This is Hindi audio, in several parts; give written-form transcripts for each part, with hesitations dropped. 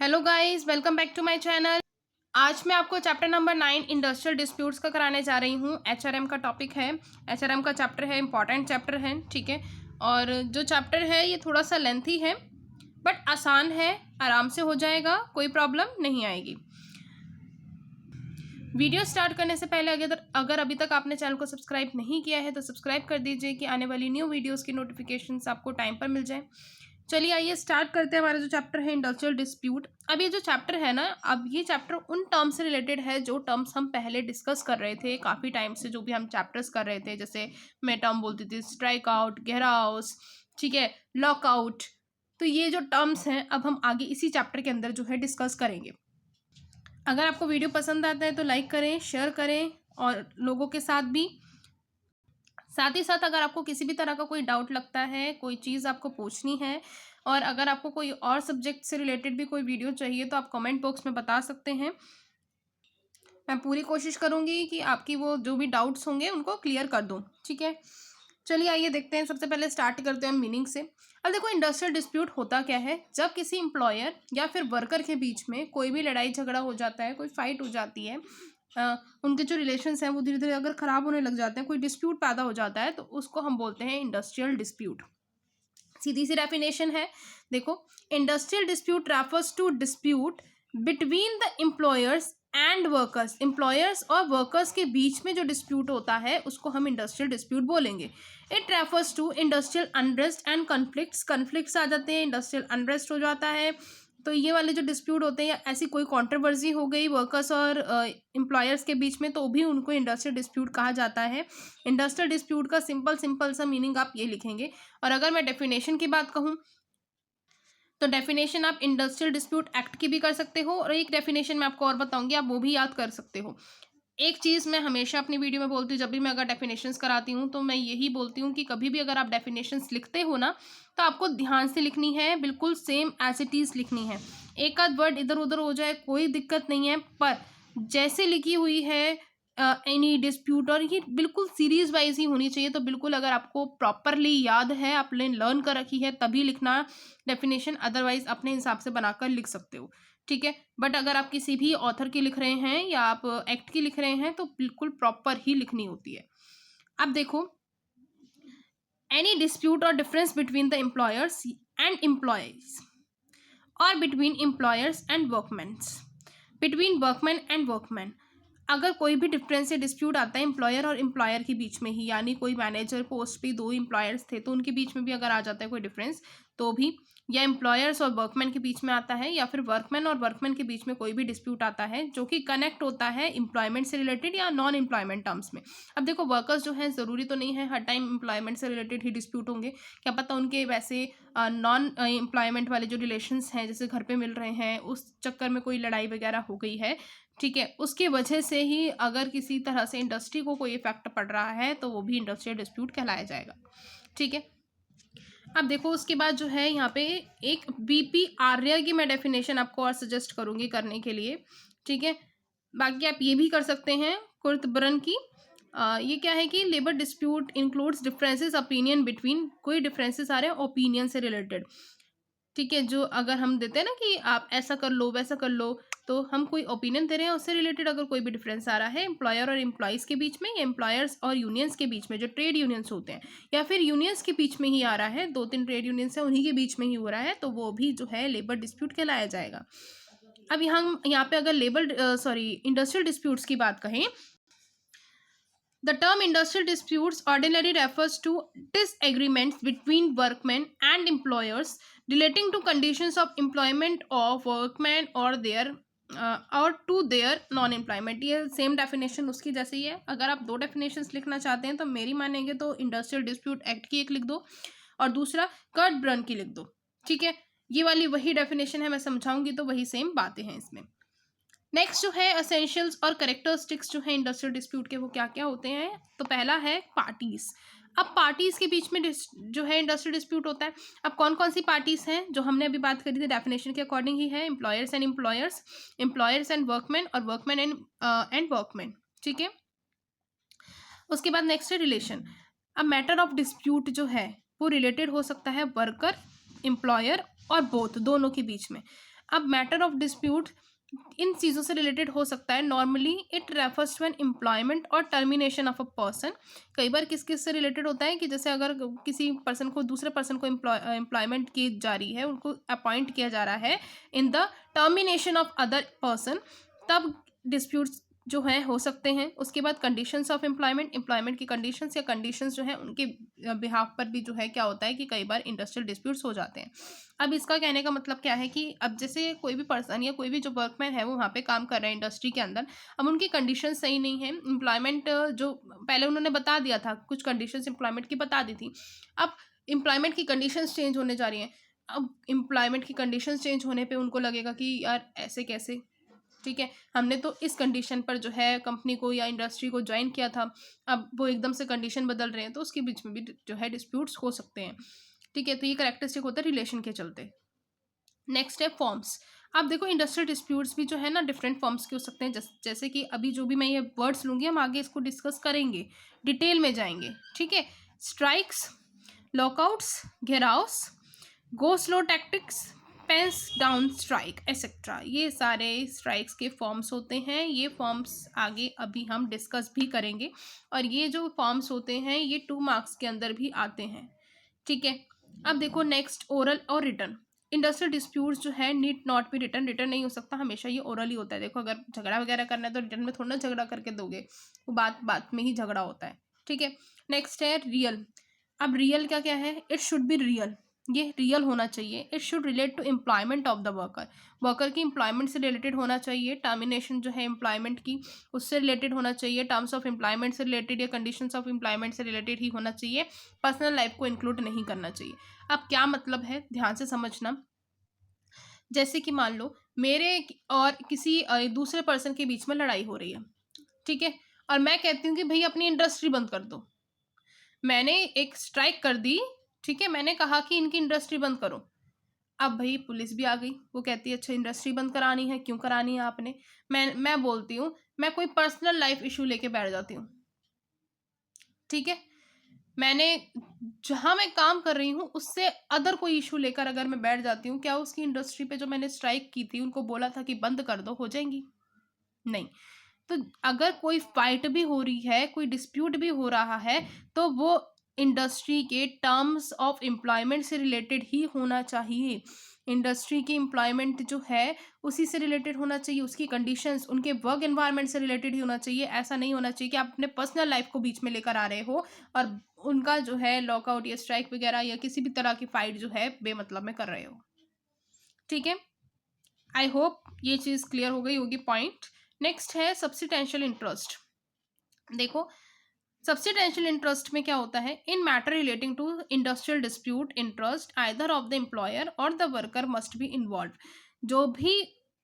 Hello guys, welcome back to my channel. आज मैं आपको चैप्टर नंबर 9 इंडस्ट्रियल डिस्प्यूट्स का कराने जा रही हूँ। एचआरएम का टॉपिक है, एचआरएम का चैप्टर है, इंपॉर्टेंट चैप्टर है, ठीक है। और जो चैप्टर है ये थोड़ा सा लेंथी है बट आसान है, आराम से हो जाएगा, कोई प्रॉब्लम नहीं आएगी। वीडियो स्टार्ट करने से पहले अगर अभी तक आपने चैनल को सब्सक्राइब नहीं किया है तो सब्सक्राइब कर दीजिए कि आने वाली न्यू वीडियोस की नोटिफिकेशंस आपको टाइम पर मिल जाए। चलिए आइए स्टार्ट करते हैं। हमारा जो चैप्टर है इंडस्ट्रियल डिस्प्यूट, अब ये जो चैप्टर है ना, अब ये चैप्टर उन टर्म्स से रिलेटेड है जो टर्म्स हम पहले डिस्कस कर रहे थे काफ़ी टाइम से, जो भी हम चैप्टर्स कर रहे थे। जैसे मैं टर्म बोलती थी स्ट्राइक आउट, घेरा हाउस, ठीक है, लॉकआउट। तो ये जो टर्म्स हैं अब हम आगे इसी चैप्टर के अंदर जो है डिस्कस करेंगे। अगर आपको वीडियो पसंद आता है तो लाइक करें, शेयर करें और लोगों के साथ भी। साथ ही साथ अगर आपको किसी भी तरह का कोई डाउट लगता है, कोई चीज़ आपको पूछनी है, और अगर आपको कोई और सब्जेक्ट से रिलेटेड भी कोई वीडियो चाहिए तो आप कमेंट बॉक्स में बता सकते हैं। मैं पूरी कोशिश करूँगी कि आपकी वो जो भी डाउट्स होंगे उनको क्लियर कर दूँ, ठीक है। चलिए आइए देखते हैं। सबसे पहले स्टार्ट करते हैं मीनिंग से। अब देखो, इंडस्ट्रियल डिस्प्यूट होता क्या है? जब किसी एम्प्लॉयर या फिर वर्कर के बीच में कोई भी लड़ाई झगड़ा हो जाता है, कोई फाइट हो जाती है, उनके जो रिलेशंस हैं वो धीरे धीरे अगर ख़राब होने लग जाते हैं, कोई डिस्प्यूट पैदा हो जाता है, तो उसको हम बोलते हैं इंडस्ट्रियल डिस्प्यूट। सीधी सी डेफिनेशन है, देखो, industrial dispute refers to dispute between the employers and workers. Employers और वर्कर्स के बीच में जो डिस्प्यूट होता है उसको हम इंडस्ट्रियल डिस्प्यूट बोलेंगे। It refers to industrial unrest and conflicts. Conflicts आ जाते हैं, इंडस्ट्रियल अनरेस्ट हो जाता है। तो ये वाले जो डिस्प्यूट होते हैं या ऐसी कोई कंट्रोवर्सी हो गई वर्कर्स और एम्प्लॉयर्स के बीच में, तो भी उनको इंडस्ट्रियल डिस्प्यूट कहा जाता है। इंडस्ट्रियल डिस्प्यूट का सिंपल सा मीनिंग आप ये लिखेंगे। और अगर मैं डेफिनेशन की बात कहूँ तो डेफिनेशन आप इंडस्ट्रियल डिस्प्यूट एक्ट की भी कर सकते हो, और एक डेफिनेशन मैं आपको और बताऊंगी, आप वो भी याद कर सकते हो। एक चीज़ मैं हमेशा अपनी वीडियो में बोलती हूँ, जब भी मैं अगर डेफिनेशंस कराती हूँ तो मैं यही बोलती हूँ कि कभी भी अगर आप डेफिनेशंस लिखते हो ना, तो आपको ध्यान से लिखनी है, बिल्कुल सेम एज इट इज़ लिखनी है। एक आध वर्ड इधर उधर हो जाए कोई दिक्कत नहीं है, पर जैसे लिखी हुई है एनी डिस्प्यूट, और ये बिल्कुल सीरीज वाइज ही होनी चाहिए। तो बिल्कुल अगर आपको प्रॉपरली याद है, आपने लर्न कर रखी है, तभी लिखना डेफिनेशन, अदरवाइज अपने हिसाब से बनाकर लिख सकते हो, ठीक है। बट अगर आप किसी भी ऑथर की लिख रहे हैं या आप एक्ट की लिख रहे हैं तो बिल्कुल प्रॉपर ही लिखनी होती है। अब देखो, एनी डिस्प्यूट और difference between the employers and employees और between employers and workmans, between workman and workman. अगर कोई भी डिफरेंस या डिस्प्यूट आता है एम्प्लॉयर और एम्प्लॉयर के बीच में ही, यानी कोई मैनेजर पोस्ट पे दो एम्प्लॉयर्स थे तो उनके बीच में भी अगर आ जाता है कोई डिफरेंस, तो भी, या एम्प्लॉयर्स और वर्कमैन के बीच में आता है, या फिर वर्कमैन और वर्कमैन के बीच में कोई भी डिस्प्यूट आता है जो कि कनेक्ट होता है एम्प्लॉयमेंट से रिलेटेड या नॉन एम्प्लॉयमेंट टर्म्स में। अब देखो, वर्कर्स जो हैं ज़रूरी तो नहीं है हर टाइम एम्प्लॉयमेंट से रिलेटेड ही डिस्प्यूट होंगे, क्या पता उनके वैसे नॉन एम्प्लॉयमेंट वाले जो रिलेशंस हैं, जैसे घर पे मिल रहे हैं, उस चक्कर में कोई लड़ाई वगैरह हो गई है, ठीक है, उसकी वजह से ही अगर किसी तरह से इंडस्ट्री को कोई इफेक्ट पड़ रहा है तो वो भी इंडस्ट्रियल डिस्प्यूट कहलाया जाएगा, ठीक है। अब देखो, उसके बाद जो है यहाँ पे एक बीपी आर्या की मैं डेफिनेशन आपको और सजेस्ट करूँगी करने के लिए, ठीक है। बाकी आप ये भी कर सकते हैं कुर्तब्रन की। ये क्या है कि labour dispute includes differences opinion between, कोई डिफरेंसेस आ रहे हैं ओपिनियन से रिलेटेड, ठीक है। जो अगर हम देते हैं ना कि आप ऐसा कर लो वैसा कर लो, तो हम कोई ओपिनियन दे रहे हैं उससे रिलेटेड अगर कोई भी डिफरेंस आ रहा है एम्प्लॉयर और एम्प्लॉयज़ के बीच में, या एम्प्लॉयर्स और यूनियंस के बीच में, जो ट्रेड यूनियंस होते हैं, या फिर यूनियंस के बीच में ही आ रहा है, दो तीन ट्रेड यूनियंस हैं उन्हीं के बीच में ही हो रहा है, तो वो भी जो है लेबर डिस्प्यूट कहलाया जाएगा। अब यहाँ पे अगर इंडस्ट्रियल डिस्प्यूट्स की बात कहें, the term industrial disputes ordinarily refers to disagreements between workmen and employers relating to conditions of employment of workmen or their और टू देयर नॉन एम्प्लॉयमेंट। ये सेम डेफिनेशन उसकी जैसे ही है। अगर आप दो डेफिनेशंस लिखना चाहते हैं तो मेरी मानेंगे तो इंडस्ट्रियल डिस्प्यूट एक्ट की एक लिख दो और दूसरा कर्ट ब्रन की लिख दो, ठीक है। ये वाली वही डेफिनेशन है, मैं समझाऊंगी तो वही सेम बातें हैं इसमें। नेक्स्ट जो है एसेंशियल्स और कैरेक्टरिस्टिक्स जो है इंडस्ट्रियल डिस्प्यूट के, वो क्या क्या होते हैं। तो पहला है पार्टीज। अब पार्टीज के बीच में जो है इंडस्ट्रियल डिस्प्यूट होता है। अब कौन कौन सी पार्टीज हैं जो हमने अभी बात करी थी, डेफिनेशन के अकॉर्डिंग ही है, employers and employers, employers and workman, और वर्कमैन एंड वर्कमैन, ठीक है। उसके बाद नेक्स्ट है रिलेशन। अब मैटर ऑफ डिस्प्यूट जो है वो रिलेटेड हो सकता है वर्कर, एम्प्लॉयर और बोथ, दोनों के बीच में। अब मैटर ऑफ डिस्प्यूट इन चीज़ों से रिलेटेड हो सकता है। Normally it refers to an employment और टर्मिनेशन ऑफ अ पर्सन। कई बार किस किस से रिलेटेड होता है कि जैसे अगर किसी पर्सन को दूसरे पर्सन को एम्प्लॉयमेंट की जा रही है, उनको अपॉइंट किया जा रहा है in the termination of other person, तब डिस्प्यूट्स जो है हो सकते हैं। उसके बाद कंडीशंस ऑफ एम्प्लॉयमेंट की कंडीशंस या कंडीशंस जो है उनके बिहाफ पर भी जो है क्या होता है कि कई बार इंडस्ट्रियल डिस्प्यूट्स हो जाते हैं। अब इसका कहने का मतलब क्या है कि अब जैसे कोई भी पर्सन या कोई भी जो वर्कमैन है वो वहाँ पे काम कर रहे हैं इंडस्ट्री के अंदर, अब उनकी कंडीशन सही नहीं है। एम्प्लॉयमेंट जो पहले उन्होंने बता दिया था, कुछ कंडीशंस एम्प्लॉयमेंट की बता दी थी, अब एम्प्लॉयमेंट की कंडीशंस चेंज होने जा रही हैं। अब एम्प्लॉयमेंट की कंडीशंस चेंज होने पे उनको लगेगा कि यार ऐसे कैसे, ठीक है, हमने तो इस कंडीशन पर जो है कंपनी को या इंडस्ट्री को ज्वाइन किया था, अब वो एकदम से कंडीशन बदल रहे हैं, तो उसके बीच में भी जो है डिस्प्यूट्स हो सकते हैं। ठीक है, तो ये करेक्टरिस्टिक होता है रिलेशन के चलते। नेक्स्ट है फॉर्म्स। अब देखो इंडस्ट्रियल डिस्प्यूट्स भी जो है ना डिफरेंट फॉर्म्स के हो सकते हैं, जैसे कि अभी जो भी मैं ये वर्ड्स लूँगी हम आगे इसको डिस्कस करेंगे, डिटेल में जाएंगे। ठीक है, strikes, lockouts, gheraos, go slow tactics, pens down strike etcetera, ये सारे स्ट्राइक्स के फॉर्म्स होते हैं। ये फॉर्म्स आगे अभी हम डिस्कस भी करेंगे, और ये जो फॉर्म्स होते हैं ये 2 मार्क्स के अंदर भी आते हैं। ठीक है, अब देखो नेक्स्ट ओरल और रिटर्न। इंडस्ट्रियल डिस्प्यूट्स जो है need not be return, return नहीं हो सकता, हमेशा ये ओरल ही होता है। देखो अगर झगड़ा वगैरह करना है तो रिटर्न में थोड़ा ना झगड़ा करके दोगे, वो बात बात में ही झगड़ा होता है। ठीक है, नेक्स्ट है रियल। अब रियल क्या क्या है, इट शुड बी रियल, ये रियल होना चाहिए। It should relate to employment of the worker, worker की एम्प्लॉयमेंट से रिलेटेड होना चाहिए। टर्मिनेशन जो है एम्प्लॉयमेंट की उससे रिलेटेड होना चाहिए। टर्म्स ऑफ एम्प्लॉयमेंट से रिलेटेड या कंडीशंस ऑफ एम्प्लॉयमेंट से रिलेटेड ही होना चाहिए। पर्सनल लाइफ को इंक्लूड नहीं करना चाहिए। अब क्या मतलब है, ध्यान से समझना। जैसे कि मान लो मेरे और किसी दूसरे पर्सन के बीच में लड़ाई हो रही है, ठीक है, और मैं कहती हूँ कि भाई अपनी इंडस्ट्री बंद कर दो। मैंने एक स्ट्राइक कर दी, ठीक है, मैंने कहा कि इनकी इंडस्ट्री बंद करो। अब भाई पुलिस भी आ गई, वो कहती है अच्छा इंडस्ट्री बंद करानी है, क्यों करानी है आपने। मैं बोलती हूँ मैं कोई पर्सनल लाइफ इशू लेके बैठ जाती हूँ। ठीक है, मैंने जहाँ मैं काम कर रही हूँ उससे अदर कोई इशू लेकर अगर मैं बैठ जाती हूँ, क्या उसकी इंडस्ट्री पे जो मैंने स्ट्राइक की थी, उनको बोला था कि बंद कर दो, हो जाएंगी? नहीं। तो अगर कोई फाइट भी हो रही है, कोई डिस्प्यूट भी हो रहा है, तो वो इंडस्ट्री के टर्म्स ऑफ एम्प्लॉयमेंट से रिलेटेड ही होना चाहिए। इंडस्ट्री की एम्प्लॉयमेंट जो है उसी से रिलेटेड होना चाहिए, उसकी कंडीशंस उनके वर्क एनवायरनमेंट से रिलेटेड ही होना चाहिए। ऐसा नहीं होना चाहिए कि आप अपने पर्सनल लाइफ को बीच में लेकर आ रहे हो और उनका जो है लॉकआउट या स्ट्राइक वगैरह या किसी भी तरह की फाइट जो है बेमतलब में कर रहे हो। ठीक है, आई होप ये चीज़ क्लियर हो गई होगी पॉइंट। नेक्स्ट है सब्सिडेंशियल इंटरेस्ट। देखो सब्सिडेंशियल इंटरेस्ट में क्या होता है, in matter relating to industrial dispute interest either of the employer और the worker must be involve. जो भी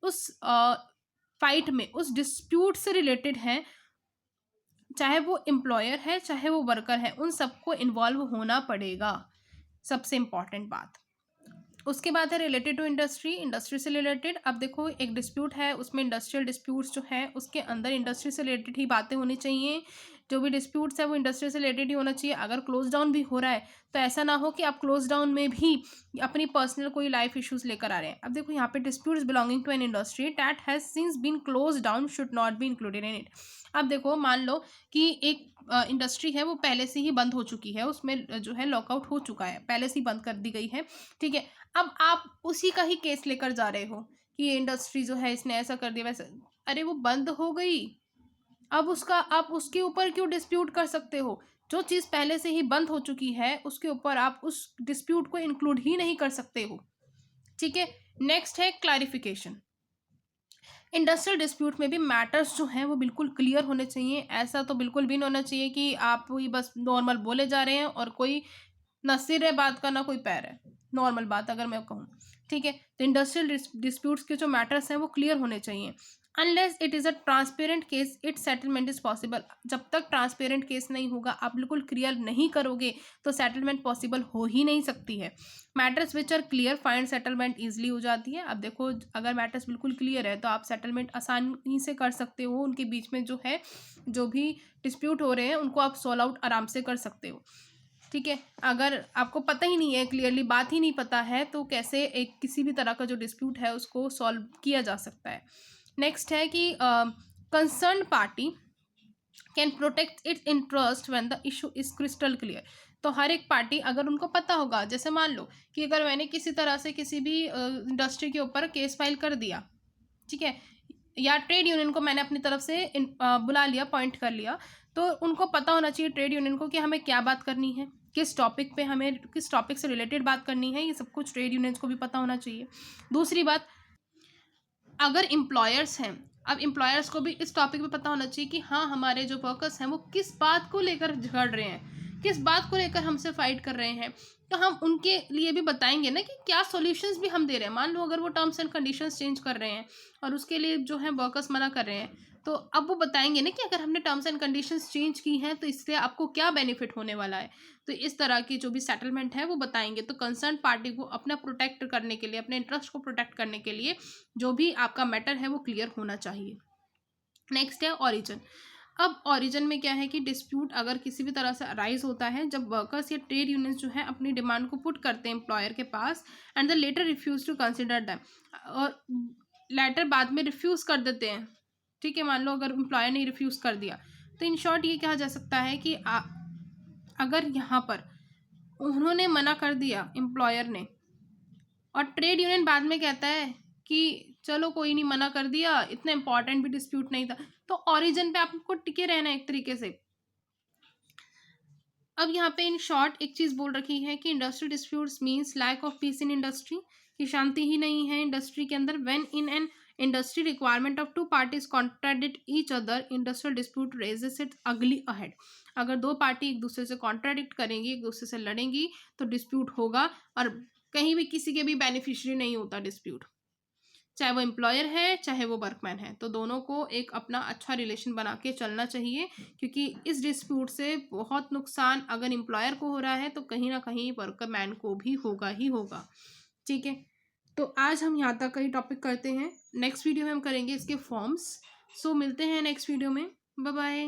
उस फाइट में उस डिस्प्यूट से रिलेटेड है, चाहे वो एम्प्लॉयर है चाहे वो वर्कर है, उन सबको इन्वॉल्व होना पड़ेगा, सबसे इंपॉर्टेंट बात। उसके बाद है रिलेटेड टू इंडस्ट्री, इंडस्ट्री से रिलेटेड। अब देखो एक डिस्प्यूट है, उसमें इंडस्ट्रियल डिस्प्यूट्स जो है उसके अंदर इंडस्ट्री से रिलेटेड ही बातें होनी चाहिए। जो भी डिस्प्यूट्स है वो इंडस्ट्री से रिलेटेड ही होना चाहिए। अगर क्लोज डाउन भी हो रहा है तो ऐसा ना हो कि आप क्लोज डाउन में भी अपनी पर्सनल कोई लाइफ इश्यूज लेकर आ रहे हैं। अब देखो यहाँ पे disputes belonging to an industry that has since been closed down should not be included in it. अब देखो मान लो कि एक इंडस्ट्री है वो पहले से ही बंद हो चुकी है, उसमें जो है लॉकआउट हो चुका है, पहले से ही बंद कर दी गई है। ठीक है, अब आप उसी का ही केस लेकर जा रहे हो कि ये इंडस्ट्री जो है इसने ऐसा कर दिया वैसा। अरे वो बंद हो गई, अब उसका आप उसके ऊपर क्यों डिस्प्यूट कर सकते हो? जो चीज़ पहले से ही बंद हो चुकी है उसके ऊपर आप उस डिस्प्यूट को इंक्लूड ही नहीं कर सकते हो। ठीक है, नेक्स्ट है क्लैरिफिकेशन। इंडस्ट्रियल डिस्प्यूट में भी मैटर्स जो हैं वो बिल्कुल क्लियर होने चाहिए। ऐसा तो बिल्कुल भी नहीं होना चाहिए कि आप ही बस नॉर्मल बोले जा रहे हैं और कोई ना सिर है बात का ना कोई पैर है, नॉर्मल बात अगर मैं कहूँ। ठीक है, तो इंडस्ट्रियल डिस्प्यूट्स के जो मैटर्स हैं वो क्लियर होने चाहिए। Unless it is a transparent case it settlement is possible. जब तक ट्रांसपेरेंट केस नहीं होगा, आप बिल्कुल क्लियर नहीं करोगे, तो सेटलमेंट पॉसिबल हो ही नहीं सकती है। Matters which are clear find settlement easily हो जाती है। अब देखो अगर मैटर्स बिल्कुल क्लियर है तो आप सेटलमेंट आसानी से कर सकते हो, उनके बीच में जो है जो भी डिस्प्यूट हो रहे हैं उनको आप सॉल्व आउट आराम से कर सकते हो। ठीक है, अगर आपको पता ही नहीं है, क्लियरली बात ही नहीं पता है, तो कैसे एक किसी भी तरह का जो डिस्प्यूट है उसको सॉल्व किया जा सकता है। नेक्स्ट है कि concern party can protect it's interest when the issue is crystal clear. तो हर एक पार्टी, अगर उनको पता होगा, जैसे मान लो कि अगर मैंने किसी तरह से किसी भी इंडस्ट्री के ऊपर केस फाइल कर दिया, ठीक है, या ट्रेड यूनियन को मैंने अपनी तरफ से बुला लिया, पॉइंट कर लिया, तो उनको पता होना चाहिए ट्रेड यूनियन को कि हमें क्या बात करनी है, किस टॉपिक पे हमें, किस टॉपिक से रिलेटेड बात करनी है, ये सब कुछ ट्रेड यूनियंस को भी पता होना चाहिए। दूसरी बात, अगर एम्प्लॉयर्स हैं, अब एम्प्लॉयर्स को भी इस टॉपिक पे पता होना चाहिए कि हाँ, हमारे जो वर्कर्स हैं वो किस बात को लेकर झगड़ रहे हैं, किस बात को लेकर हमसे फाइट कर रहे हैं, तो हम उनके लिए भी बताएंगे ना कि क्या सॉल्यूशंस भी हम दे रहे हैं। मान लो अगर वो टर्म्स एंड कंडीशंस चेंज कर रहे हैं और उसके लिए जो है वर्कर्स मना कर रहे हैं, तो अब वो बताएंगे ना कि अगर हमने टर्म्स एंड कंडीशंस चेंज की हैं तो इससे आपको क्या बेनिफिट होने वाला है। तो इस तरह की जो भी सेटलमेंट है वो बताएंगे। तो कंसर्न पार्टी को अपना प्रोटेक्ट करने के लिए, अपने इंटरेस्ट को प्रोटेक्ट करने के लिए जो भी आपका मैटर है वो क्लियर होना चाहिए। नेक्स्ट है ऑरिजिन। अब ऑरिजिन में क्या है कि डिस्प्यूट अगर किसी भी तरह से अराइज होता है जब वर्कर्स या ट्रेड यूनियंस जो है अपनी डिमांड को पुट करते हैं एम्प्लॉयर के पास, and the latter refuse to consider them, और लेटर बाद में रिफ्यूज कर देते हैं। ठीक है, मान लो अगर एम्प्लॉयर ने रिफ्यूज कर दिया, तो इन शॉर्ट ये कहा जा सकता है कि अगर यहाँ पर उन्होंने मना कर दिया एम्प्लॉयर ने, और ट्रेड यूनियन बाद में कहता है कि चलो कोई नहीं, मना कर दिया, इतना इंपॉर्टेंट भी डिस्प्यूट नहीं था, तो ओरिजिन पे आपको टिके रहना है एक तरीके से। अब यहाँ पे इन शॉर्ट एक चीज बोल रखी है कि industry disputes means lack of peace in industry, कि शांति ही नहीं है इंडस्ट्री के अंदर। When in an industry requirement of two parties contradict each other, industrial dispute raises it ugly ahead. अगर दो पार्टी एक दूसरे से कॉन्ट्राडिक्ट करेंगी, एक दूसरे से लड़ेंगी, तो डिस्प्यूट होगा, और कहीं भी किसी के भी बेनिफिशियरी नहीं होता डिस्प्यूट, चाहे वो एम्प्लॉयर है चाहे वो वर्कमैन है। तो दोनों को एक अपना अच्छा रिलेशन बना के चलना चाहिए, क्योंकि इस डिस्प्यूट से बहुत नुकसान अगर एम्प्लॉयर को हो रहा है तो कहीं ना कहीं वर्कमैन को भी होगा ही होगा। ठीक है, तो आज हम यहाँ तक का ही टॉपिक करते हैं। नेक्स्ट वीडियो में हम करेंगे इसके फॉर्म्स। सो मिलते हैं नेक्स्ट वीडियो में। Bye bye.